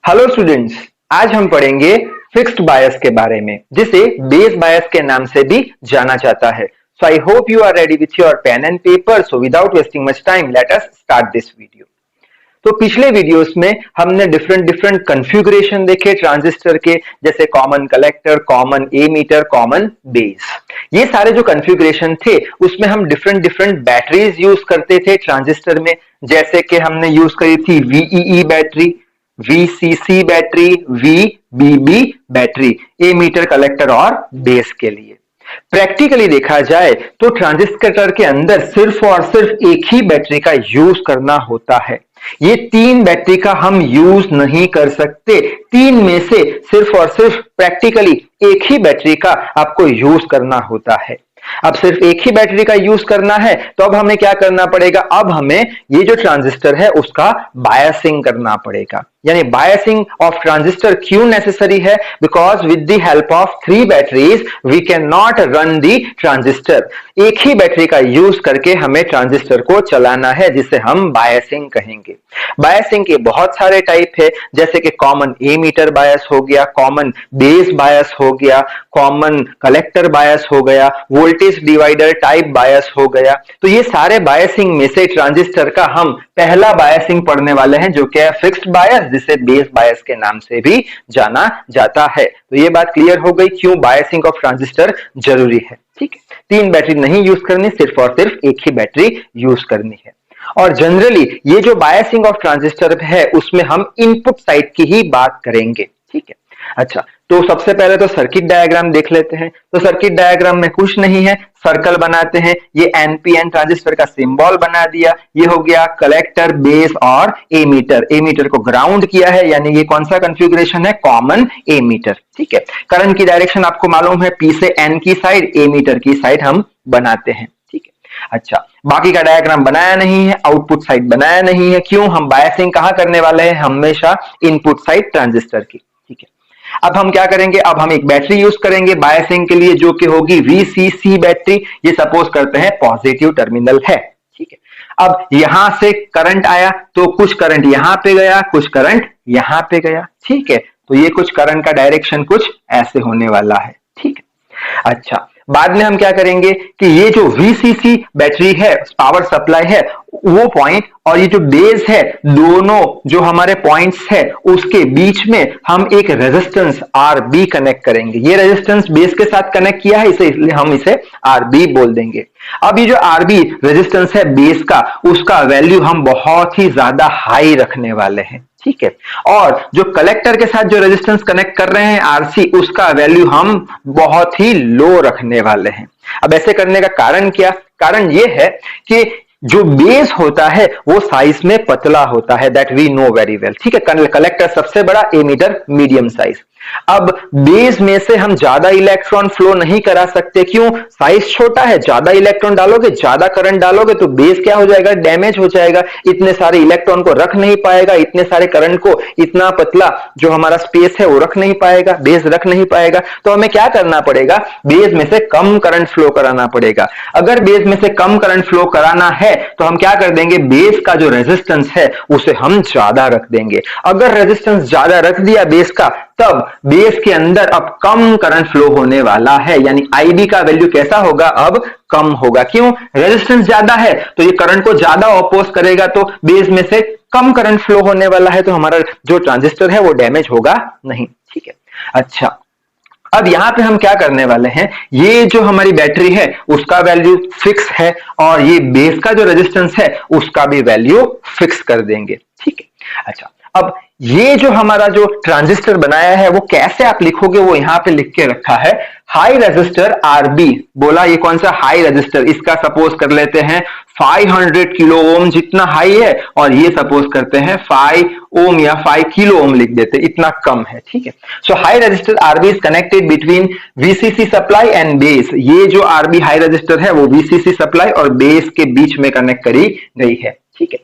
Hello students, आज हम पढ़ेंगे फिक्स्ड बायस के बारे में, जिसे बेस बायस के नाम से भी जाना जाता है। So I hope you are ready with your pen and paper. So without wasting much time, let us start this video. तो पिछले वीडियोस में हमने डिफरेंट कॉन्फ़िगरेशन देखे ट्रांजिस्टर के, जैसे common collector, common ammeter, common base. ये सारे जो कॉन्फ़िगरेशन थे उसमें हम डिफरेंट बैटरीज यूज करते थे ट्रांजिस्टर में, जैसे कि हमने यूज करी थी VEE battery, VCC battery, VBB battery, emitter, collector और बेस के लिए। प्रैक्टिकली देखा जाए तो ट्रांजिस्टर के अंदर सिर्फ और सिर्फ एक ही बैटरी का यूज करना होता है। ये तीन बैटरी का हम यूज नहीं कर सकते। तीन में से सिर्फ और सिर्फ प्रैक्टिकली एक ही बैटरी का आपको यूज करना होता है। अब सिर्फ एक ही बैटरी का यूज करना है तो अब हमें क्या करना पड़ेगा? अब हमें ये जो ट्रांजिस्टर है उसका बायसिंग करना पड़ेगा। यानी बायसिंग ऑफ ट्रांजिस्टर क्यों नेसेसरी है? Because with the help of three batteries we can not run the transistor. एक ही बैटरी का यूज करके हमें ट्रांजिस्टर को चलाना है, जिसे हम बायसिंग कहेंगे। बायसिंग के बहुत सारे टाइप है, जैसे कि कॉमन एमीटर बायस हो गया, कॉमन बेस बायस हो गया, कॉमन कलेक्टर बायस हो गया, वोल्टेज डिवाइडर टाइप बायस हो गया। तो ये सारे बायसिंग में से ट्रांजिस्टर का हम पहला बायसिंग पढ़ने वाले हैं, जो कि है फिक्स्ड बायस, जिसे बेस बायस के नाम से भी जाना जाता है। तो ये बात क्लियर हो गई क्यों बायसिंग ऑफ ट्रांजिस्टर जरूरी है। ठीक है, तीन बैटरी नहीं यूज करनी, सिर्फ और सिर्फ एक ही बैटरी यूज करनी है। और जनरली ये जो बायसिंग ऑफ ट्रांजिस्टर है उसमें हम इनपुट साइड की ही बात करेंगे। ठीक है, अच्छा, तो सबसे पहले तो सर्किट डायग्राम देख लेते हैं। तो सर्किट डायग्राम में कुछ नहीं है, सर्कल बनाते हैं। ये एनपीएन ट्रांजिस्टर का सिंबल बना दिया। ये हो गया कलेक्टर, बेस और एमीटर। एमीटर को ग्राउंड किया है, यानी ये कौन सा कॉन्फ़िगरेशन है? Common ammeter. ठीक है, करंट की डायरेक्शन आपको मालूम है, पी से एन की साइड, एमीटर की साइड हम बनाते हैं। ठीक है, अच्छा, बाकी का डायग्राम बनाया नहीं है, आउटपुट साइड बनाया नहीं है। क्यों? हम बायसिंग कहां करने वाले हैं? हमेशा इनपुट साइड ट्रांजिस्टर की। ठीक है, अब हम क्या करेंगे? अब हम एक बैटरी यूज करेंगे बायसिंग के लिए, जो कि होगी वीसीसी बैटरी। ये सपोज करते हैं पॉजिटिव टर्मिनल है। ठीक है, अब यहां से करंट आया तो कुछ करंट यहां पे गया, कुछ करंट यहां पे गया। ठीक है, तो ये कुछ करंट का डायरेक्शन कुछ ऐसे होने वाला है। ठीक है, अच्छा, बाद में हम क्या करेंगे कि ये जो वीसीसी बैटरी है, पावर सप्लाई है, वो पॉइंट और ये जो बेस है, दोनों जो हमारे पॉइंट्स है उसके बीच में हम एक रेजिस्टेंस आरबी कनेक्ट करेंगे। ये रेजिस्टेंस बेस के साथ कनेक्ट किया है, इसलिए हम इसे आरबी बोल देंगे। अब ये जो आरबी रेजिस्टेंस है बेस का, उसका वैल्यू हम बहुत ही ज्यादा हाई रखने वाले हैं। ठीक है, और जो कलेक्टर के साथ जो रेजिस्टेंस कनेक्ट कर रहे हैं आरसी, उसका वैल्यू हम बहुत ही लो रखने वाले हैं। अब ऐसे करने का कारण क्या? कारण ये है कि जो बेस होता है वो साइज में पतला होता है, that we know very well. ठीक है, कलेक्टर सबसे बड़ा, एमीटर मीडियम साइज। अब बेस में से हम ज्यादा इलेक्ट्रॉन फ्लो नहीं करा सकते। क्यों? साइज छोटा है, ज्यादा इलेक्ट्रॉन डालोगे, ज्यादा करंट डालोगे तो बेस क्या हो जाएगा? डैमेज हो जाएगा। इतने सारे इलेक्ट्रॉन को रख नहीं पाएगा, इतने सारे करंट को, इतना पतला जो हमारा स्पेस है वो रख नहीं पाएगा, बेस रख नहीं पाएगा। तो हमें क्या करना पड़ेगा? बेस में से कम करंट फ्लो कराना पड़ेगा। अगर बेस में से कम करंट फ्लो कराना है तो हम क्या कर देंगे? बेस का जो रेजिस्टेंस है उसे हम ज्यादा रख देंगे। अगर रेजिस्टेंस ज्यादा रख दिया बेस का, तब बेस के अंदर अब कम करंट फ्लो होने वाला है, यानी आईबी का वैल्यू कैसा होगा? अब कम होगा। क्यों? रेजिस्टेंस ज्यादा है तो ये करंट को ज्यादा ऑपोज करेगा, तो बेस में से कम करंट फ्लो होने वाला है, तो हमारा जो ट्रांजिस्टर है वो डैमेज होगा नहीं। ठीक है, अच्छा, अब यहां पे हम क्या करने वाले हैं? ये जो हमारी बैटरी है उसका वैल्यू फिक्स है, और ये बेस का जो रेजिस्टेंस है उसका भी वैल्यू फिक्स कर देंगे। ठीक है, अच्छा, अब ये जो हमारा जो ट्रांजिस्टर बनाया है वो कैसे आप लिखोगे? वो यहां पे लिख के रखा है, हाई रेजिस्टर आरबी। बोला ये कौन सा हाई रेजिस्टर? इसका सपोज कर लेते हैं 500 किलो ओम जितना हाई है, और ये सपोज करते हैं 5 ओम या 5 किलो ओम लिख देते, इतना कम है। ठीक है, so high resistor RB is connected between VCC supply and base. ये जो आरबी हाई रेजिस्टर है वो वीसीसी सप्लाई और बेस के बीच में कनेक्ट करी गई है। ठीक है,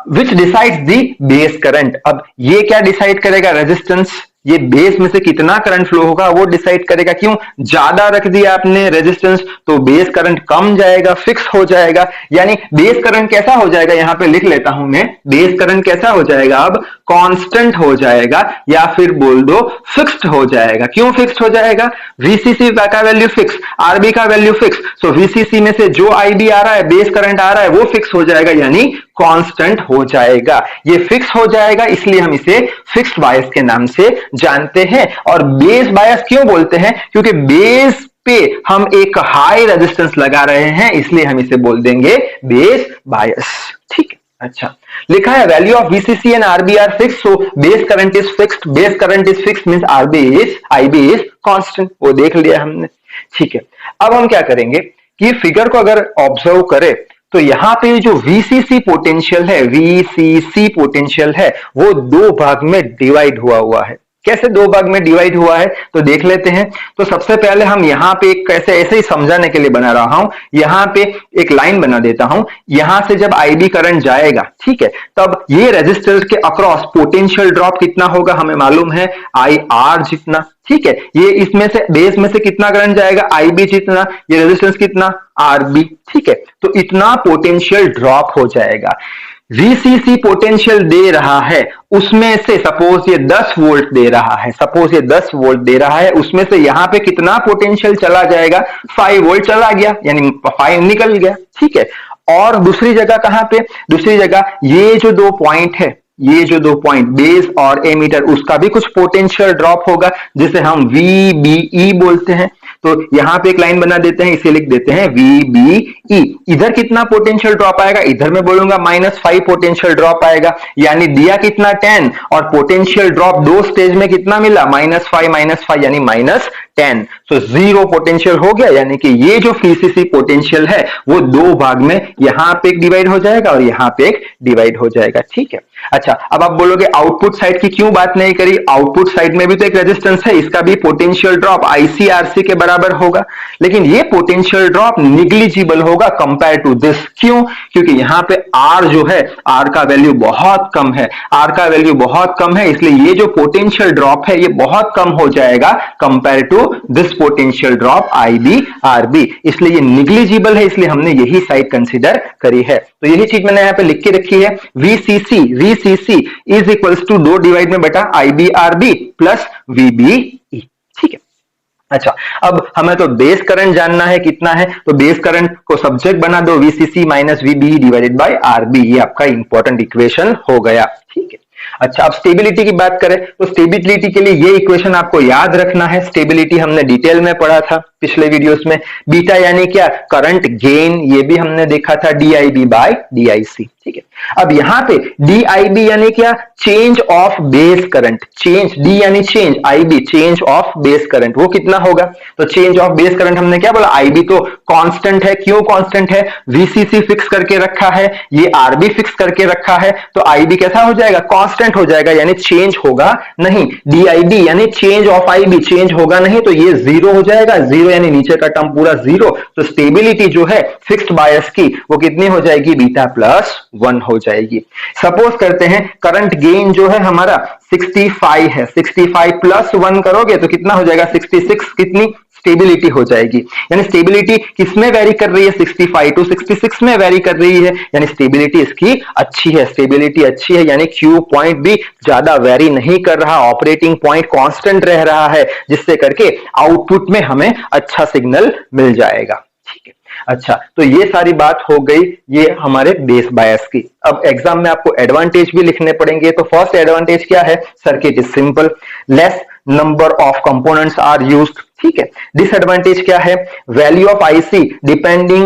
विच डिसाइड्स द बेस करंट। अब ये क्या डिसाइड करेगा? रेजिस्टेंस ये बेस में से कितना करंट फ्लो होगा वो डिसाइड करेगा। क्यों? ज्यादा रख दिया आपने रेजिस्टेंस तो बेस करंट कम जाएगा, फिक्स हो जाएगा। यानी बेस करंट कैसा हो जाएगा, यहां पे लिख लेता हूं मैं, बेस करंट कैसा हो जाएगा, अब कांस्टेंट हो जाएगा या फिर बोल दो फिक्स्ड हो जाएगा। क्यों फिक्स्ड हो जाएगा? वीसीसी का वैल्यू फिक्स, आरबी का वैल्यू फिक्स, सो वीसीसी में से जो आईबी आ रहा है, बेस करंट आ रहा है, वो फिक्स हो जाएगा यानी कांस्टेंट हो जाएगा। ये फिक्स हो जाएगा इसलिए हम इसे फिक्स्ड बायस के नाम से जानते हैं। और बेस बायस क्यों बोलते हैं? क्योंकि बेस पे हम एक हाई रेजिस्टेंस लगा रहे हैं, इसलिए हम इसे बोल देंगे बेस बायस। ठीक है, अच्छा लिखा है value of VCC and RB are fixed, so base current is fixed, base current is fixed means IB is constant. वो देख लिया हमने। ठीक है, अब हम क्या करेंगे कि फिगर को अगर ऑब्जर्व करें तो यहां पे जो वीसीसी पोटेंशियल है, वीसीसी पोटेंशियल है, वो दो भाग में डिवाइड हुआ है। कैसे दो भाग में डिवाइड हुआ है तो देख लेते हैं। तो सबसे पहले हम यहां पे एक कैसे ऐसे ही समझाने के लिए बना रहा हूं, यहां पे एक लाइन बना देता हूं। यहां से जब आईबी करंट जाएगा, ठीक है, तब ये रेजिस्टर के अक्रॉस पोटेंशियल ड्रॉप कितना होगा हमें मालूम है, आई आर जितना। ठीक है, ये इसमें से बेस में से कितना करंट जाएगा, आईबी जितना, ये रेजिस्टेंस कितना, आरबी। ठीक है, तो इतना पोटेंशियल ड्रॉप हो जाएगा। वीसीसी पोटेंशियल दे रहा है, उसमें से सपोज ये 10 वोल्ट दे रहा है, सपोज ये 10 वोल्ट दे रहा है, उसमें से यहां पे कितना पोटेंशियल चला जाएगा, 5 वोल्ट चला गया, यानी 5 निकल गया। ठीक है, और दूसरी जगह कहां पे, दूसरी जगह ये जो दो पॉइंट है, ये जो दो पॉइंट बेस और एमीटर, उसका भी कुछ पोटेंशियल ड्रॉप होगा जिसे हम VBE बोलते हैं। तो यहां पे एक लाइन बना देते हैं, इसे लिख देते हैं VBE। इधर कितना पोटेंशियल ड्रॉप आएगा, इधर मैं बोलूंगा -5 पोटेंशियल ड्रॉप आएगा, यानी दिया कितना 10 और पोटेंशियल ड्रॉप दो स्टेज में कितना मिला, -5 यानी -10, सो 0 पोटेंशियल हो गया। यानी कि ये जो वीसीसी पोटेंशियल है वो दो भाग में, यहां पे एक डिवाइड हो जाएगा और यहां पे एक डिवाइड हो जाएगा। ठीक है, अच्छा अब आप बोलोगे आउटपुट साइड की क्यों बात नहीं करी, आउटपुट साइड में भी तो एक रेजिस्टेंस है, इसका भी पोटेंशियल ड्रॉप ICRC के बराबर होगा, लेकिन ये पोटेंशियल ड्रॉप निग्लिजिबल होगा कंपेयर टू दिस। क्यों? क्योंकि यहां पे R जो है, R का वैल्यू बहुत कम है, R का वैल्यू बहुत कम है, इसलिए ये जो पोटेंशियल ड्रॉप है ये बहुत कम हो जाएगा compare to this potential drop IBRB, इसलिए ये निग्लिजिबल है, इसलिए हमने यही साइड कंसीडर करी है। तो यही चीज मैंने यहां पे लिख के रखी है, VCC is equals to 2 divide में बटा IBRB प्लस VBE। ठीक है, अच्छा अब हमें तो बेस करंट जानना है कितना है, तो बेस करंट को सब्जेक्ट बना दो, VCC minus VBE divided by RB, ये आपका इंपॉर्टेंट इक्वेशन हो गया। ठीक है, अच्छा अब स्टेबिलिटी की बात करें तो स्टेबिलिटी के लिए ये इक्वेशन आपको याद रखना है। स्टेबिलिटी हमने डिटेल में पढ़ा था पिछले वीडियोस में। बीटा यानी क्या, करंट गेन, ये भी हमने देखा था, DIB बाय DIC। ठीक है, अब यहां पे DIB यानी क्या, change of base current, change, D यानी change, IB change of base current, वो कितना होगा, तो चेंज ऑफ बेस करंट हमने क्या बोला, IB तो कांस्टेंट है। क्यों कांस्टेंट है, VCC फिक्स करके रखा है, ये RB फिक्स करके रखा है, तो IB कैसा हो जाएगा, कांस्टेंट हो जाएगा, यानी चेंज होगा नहीं। DIB यानी चेंज ऑफ IB, चेंज होगा नहीं, तो ये 0 हो जाएगा, 0 यानी नीचे का टर्म पूरा 0। तो स्टेबिलिटी जो है फिक्स्ड बायस की वो कितनी हो जाएगी, बीटा प्लस 1 हो जाएगी। सपोज करते हैं करंट गेन जो है हमारा 65 है, 65 प्लस 1 करोगे तो कितना हो जाएगा, 66, कितनी स्टेबिलिटी हो जाएगी। यानी स्टेबिलिटी किसमें वेरी कर रही है, 65 टू 66 में वेरी कर रही है, यानी स्टेबिलिटी इसकी अच्छी है, स्टेबिलिटी अच्छी है, यानी Q पॉइंट भी ज्यादा वेरी नहीं कर रहा, ऑपरेटिंग पॉइंट कांस्टेंट रह रहा है, जिससे करके आउटपुट में हमें अच्छा सिग्नल मिल जाएगा। ठीक है, अच्छा तो ये सारी बात हो गई ये हमारे बेस बायस की। अब एग्जाम में आपको एडवांटेज भी लिखने पड़ेंगे। तो फर्स्ट एडवांटेज क्या है, circuit is simple, less number of components are used. ठीक है, डिसएडवांटेज क्या है, value of IC depending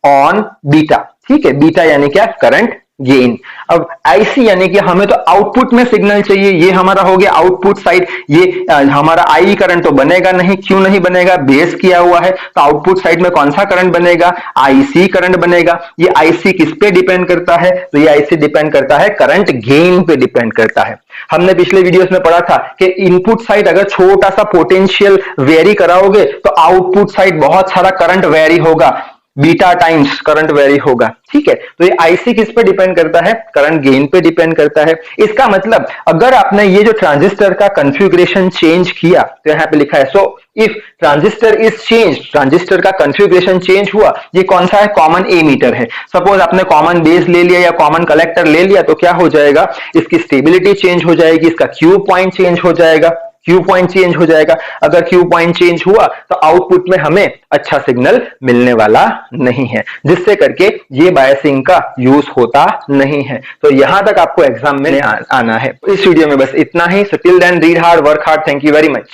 on beta. ठीक है, बीटा यानी क्या, करंट गेन। अब IC यानी कि हमें तो आउटपुट में सिग्नल चाहिए, ये हमारा हो गया आउटपुट साइड। ये हमारा IE करंट तो बनेगा नहीं, क्यों नहीं बनेगा, बेस किया हुआ है, तो आउटपुट साइड में कौन सा करंट बनेगा, IC करंट बनेगा। ये IC किस पे डिपेंड करता है, तो ये IC डिपेंड करता है करंट गेन पे डिपेंड करता है। हमने पिछले वीडियोस में पढ़ा था कि इनपुट साइड अगर छोटा सा पोटेंशियल वेरी कराओगे तो आउटपुट साइड बहुत सारा करंट वेरी होगा। बीटा टाइम्स करंट वेरी होगा। ठीक है, तो ये आईसी किस पे डिपेंड करता है? करंट गेन पे डिपेंड करता है। इसका मतलब अगर आपने ये जो ट्रांजिस्टर का कॉन्फ़िगरेशन चेंज किया, तो यहाँ पे लिखा है so if transistor is change, transistor का कॉन्फ़िगरेशन चेंज हुआ। ये कौन सा है? कॉमन ए मीटर है। सपोज आपने कॉमन बेस ले लिया या कॉमन कलेक्टर ले लिया, तो क्या हो जाएगा? इसकी स्टेबिलिटी चेंज हो जाएगी, इसका क्यू पॉइंट चेंज हो जाएगा, क्यू पॉइंट चेंज हो जाएगा। अगर क्यू पॉइंट चेंज हुआ तो आउटपुट में हमें अच्छा सिग्नल मिलने वाला नहीं है, जिससे करके ये बायसिंग का यूज होता नहीं है। तो यहां तक आपको एग्जाम में आना है। इस वीडियो में बस इतना ही। So till then read hard, work hard. Thank you very much.